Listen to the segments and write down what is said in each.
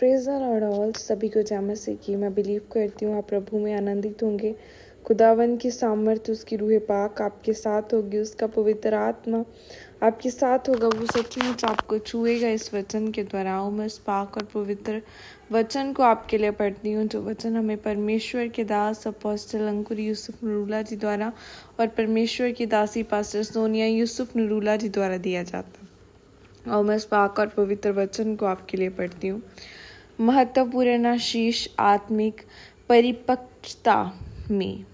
Praise the Lord all. सभी को जय मसीह की। मैं बिलीव करती हूँ आप प्रभु में आनंदित होंगे। खुदावन की सामर्थ्य, उसकी रूह पाक आपके साथ होगी, उसका पवित्र आत्मा आपके साथ होगा। वो सचमुच आपको छुएगा इस वचन के द्वारा। आओ मैं इस पाक और पवित्र वचन को आपके लिए पढ़ती हूँ, जो वचन हमें परमेश्वर के दास अपोस्टल अंकुर यूसुफ नरूला जी द्वारा और परमेश्वर की दासी पास्टर सोनिया यूसुफ नरूला जी द्वारा दिया जाता। और मैं इस पाक और पवित्र वचन को आपके लिए पढ़ती हूँ। महत्वपूर्ण आशीष आत्मिक परिपक्वता में,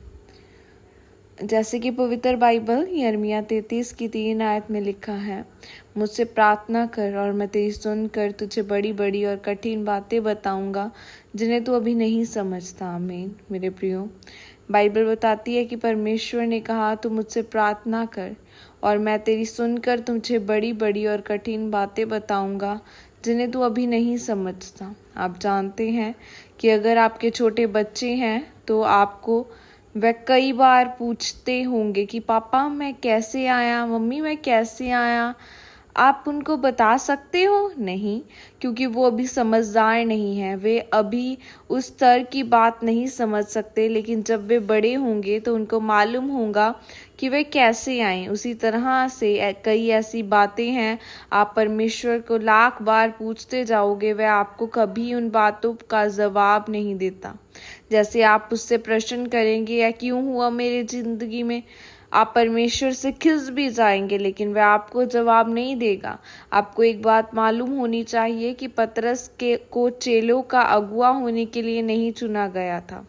जैसे कि पवित्र बाइबल यिर्मयाह 33 की 3 आयत में लिखा है, मुझसे प्रार्थना कर और मैं तेरी सुनकर तुझे बड़ी बड़ी और कठिन बातें बताऊंगा जिन्हें तू अभी नहीं समझता। आमीन। मेरे प्रियो, बाइबल बताती है कि परमेश्वर ने कहा तू मुझसे प्रार्थना कर और मैं तेरी सुनकर तुझे बड़ी बड़ी और कठिन बातें बताऊंगा जिन्हें तू अभी नहीं समझता। आप जानते हैं कि अगर आपके छोटे बच्चे हैं तो आपको वह कई बार पूछते होंगे कि पापा मैं कैसे आया, मम्मी मैं कैसे आया। आप उनको बता सकते हो? नहीं, क्योंकि वो अभी समझदार नहीं है, वे अभी उस स्तर की बात नहीं समझ सकते। लेकिन जब वे बड़े होंगे तो उनको मालूम होगा कि वे कैसे आए। उसी तरह से कई ऐसी बातें हैं, आप परमेश्वर को लाख बार पूछते जाओगे, वह आपको कभी उन बातों का जवाब नहीं देता। जैसे आप उससे प्रश्न करेंगे या क्यों हुआ मेरी जिंदगी में, आप परमेश्वर से खिस भी जाएंगे लेकिन वह आपको जवाब नहीं देगा। आपको एक बात मालूम होनी चाहिए कि पतरस को चेलों का अगुआ होने के लिए नहीं चुना गया था।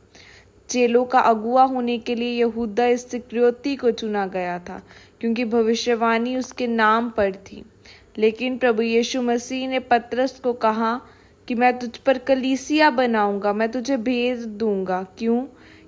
चेलों का अगुआ होने के लिए यहूदा इस्करियोती को चुना गया था, क्योंकि भविष्यवाणी उसके नाम पर थी। लेकिन प्रभु यीशु मसीह ने पतरस को कहा कि मैं तुझ पर कलीसिया बनाऊंगा, मैं तुझे भेज दूंगा। क्यों?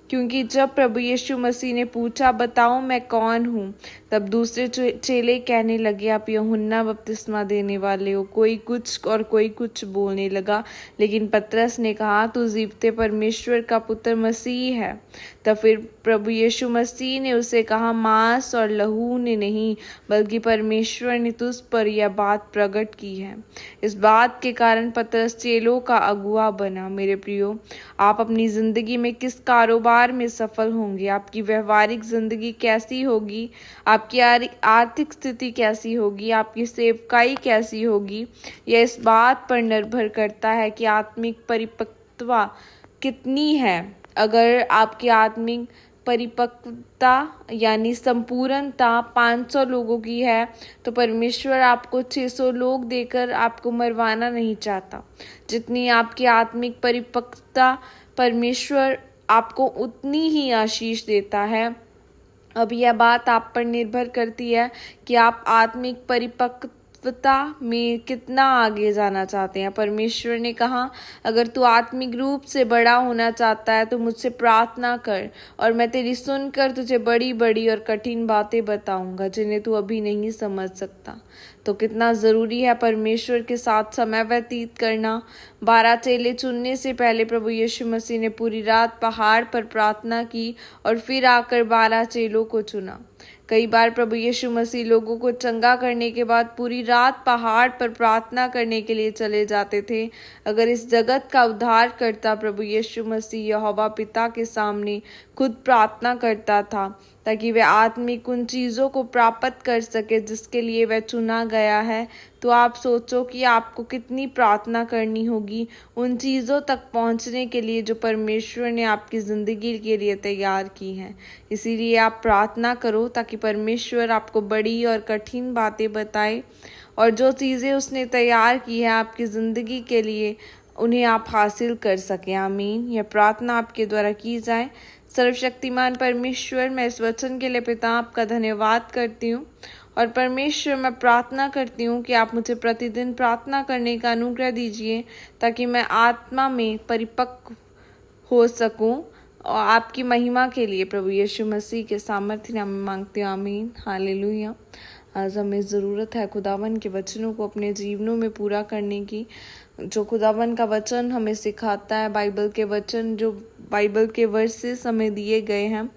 क्योंकि जब प्रभु यीशु मसीह ने पूछा बताओ मैं कौन हूँ, तब दूसरे चेले कहने लगे आप यूहन्ना बपतिस्मा देने वाले हो। कोई कुछ और कोई कुछ बोलने लगा, लेकिन पतरस ने कहा तू जीवते परमेश्वर का पुत्र मसीह है। तब फिर प्रभु यीशु मसीह ने उसे कहा मांस और लहू ने नहीं, बल्कि परमेश्वर ने तुझ पर यह बात प्रकट की है। इस बात के कारण पतरस चेलों का अगुआ बना। मेरे प्रियो, आप अपनी जिंदगी में किस कारोबार में सफल होंगे, आपकी व्यवहारिक जिंदगी कैसी होगी, आपकी आर्थिक स्थिति कैसी होगी, आपकी सेवकाई कैसी होगी, यह इस बात पर निर्भर करता है कि आत्मिक परिपक्वता कितनी है। अगर आपकी आत्मिक परिपक्वता यानी संपूर्णता 500 लोगों की है तो परमेश्वर आपको 600 लोग देकर आपको मरवाना नहीं चाहता। जितनी आपकी आत्मिक परिपक्वता, परमेश्वर आपको उतनी ही आशीष देता है। अब यह बात आप पर निर्भर करती है कि आप आत्मिक परिपक्वता में कितना आगे जाना चाहते हैं। परमेश्वर ने कहा अगर तू आत्मिक रूप से बड़ा होना चाहता है तो मुझसे प्रार्थना कर और मैं तेरी सुनकर तुझे बड़ी बड़ी और कठिन बातें बताऊंगा जिन्हें तू अभी नहीं समझ सकता। तो कितना ज़रूरी है परमेश्वर के साथ समय व्यतीत करना। 12 चेले चुनने से पहले प्रभु यीशु मसीह ने पूरी रात पहाड़ पर प्रार्थना की और फिर आकर 12 चेलों को चुना। कई बार प्रभु यीशु मसीह लोगों को चंगा करने के बाद पूरी रात पहाड़ पर प्रार्थना करने के लिए चले जाते थे। अगर इस जगत का उद्धार करता प्रभु यीशु मसीह यहोवा पिता के सामने खुद प्रार्थना करता था ताकि वह आत्मिक उन चीज़ों को प्राप्त कर सके जिसके लिए वह चुना गया है, तो आप सोचो कि आपको कितनी प्रार्थना करनी होगी उन चीज़ों तक पहुंचने के लिए जो परमेश्वर ने आपकी ज़िंदगी के लिए तैयार की हैं। इसीलिए आप प्रार्थना करो ताकि परमेश्वर आपको बड़ी और कठिन बातें बताए और जो चीज़ें उसने तैयार की है आपकी ज़िंदगी के लिए उन्हें आप हासिल कर सकें। आमीन। यह प्रार्थना आपके द्वारा की जाए। सर्वशक्तिमान परमेश्वर, मैं इस वचन के लिए पिता आपका धन्यवाद करती हूँ और परमेश्वर मैं प्रार्थना करती हूँ कि आप मुझे प्रतिदिन प्रार्थना करने का अनुग्रह दीजिए ताकि मैं आत्मा में परिपक्व हो सकूँ और आपकी महिमा के लिए प्रभु यीशु मसीह के सामर्थ्य नाम में मांगती हूँ। आमीन। हालेलुया। आज हमें ज़रूरत है खुदावन के वचनों को अपने जीवनों में पूरा करने की। जो खुदावन का वचन हमें सिखाता है, बाइबल के वचन जो बाइबल के वर्सेस हमें दिए गए हैं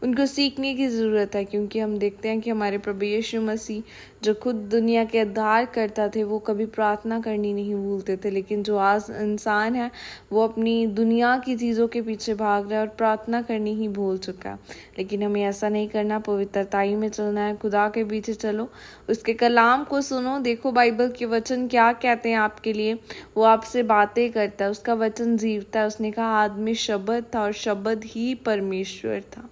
उनको सीखने की ज़रूरत है, क्योंकि हम देखते हैं कि हमारे प्रभु यीशु मसीह जो खुद दुनिया के उद्धार करता थे वो कभी प्रार्थना करनी नहीं भूलते थे, लेकिन जो आज इंसान है वो अपनी दुनिया की चीज़ों के पीछे भाग रहा है और प्रार्थना करनी ही भूल चुका है। लेकिन हमें ऐसा नहीं करना, पवित्रताई में चलना है, खुदा के पीछे चलो, उसके कलाम को सुनो, देखो बाइबल के वचन क्या कहते हैं आपके लिए। वो आपसे बातें करता है, उसका वचन जीवता है। उसने कहा आदमी शब्द था और शब्द ही परमेश्वर था,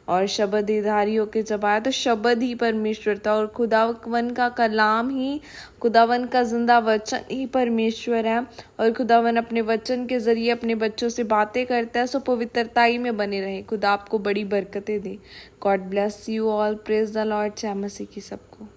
और शब्द धारी होके जब आया तो शब्द ही परमेश्वर था, और खुदावन का कलाम ही, खुदावन का जिंदा वचन ही परमेश्वर है। और खुदावन अपने वचन के जरिए अपने बच्चों से बातें करता है। सो पवित्रताई में बने रहें। खुदा आपको बड़ी बरकतें दे। God bless you all. Praise the lord. जय मसीह की सबको।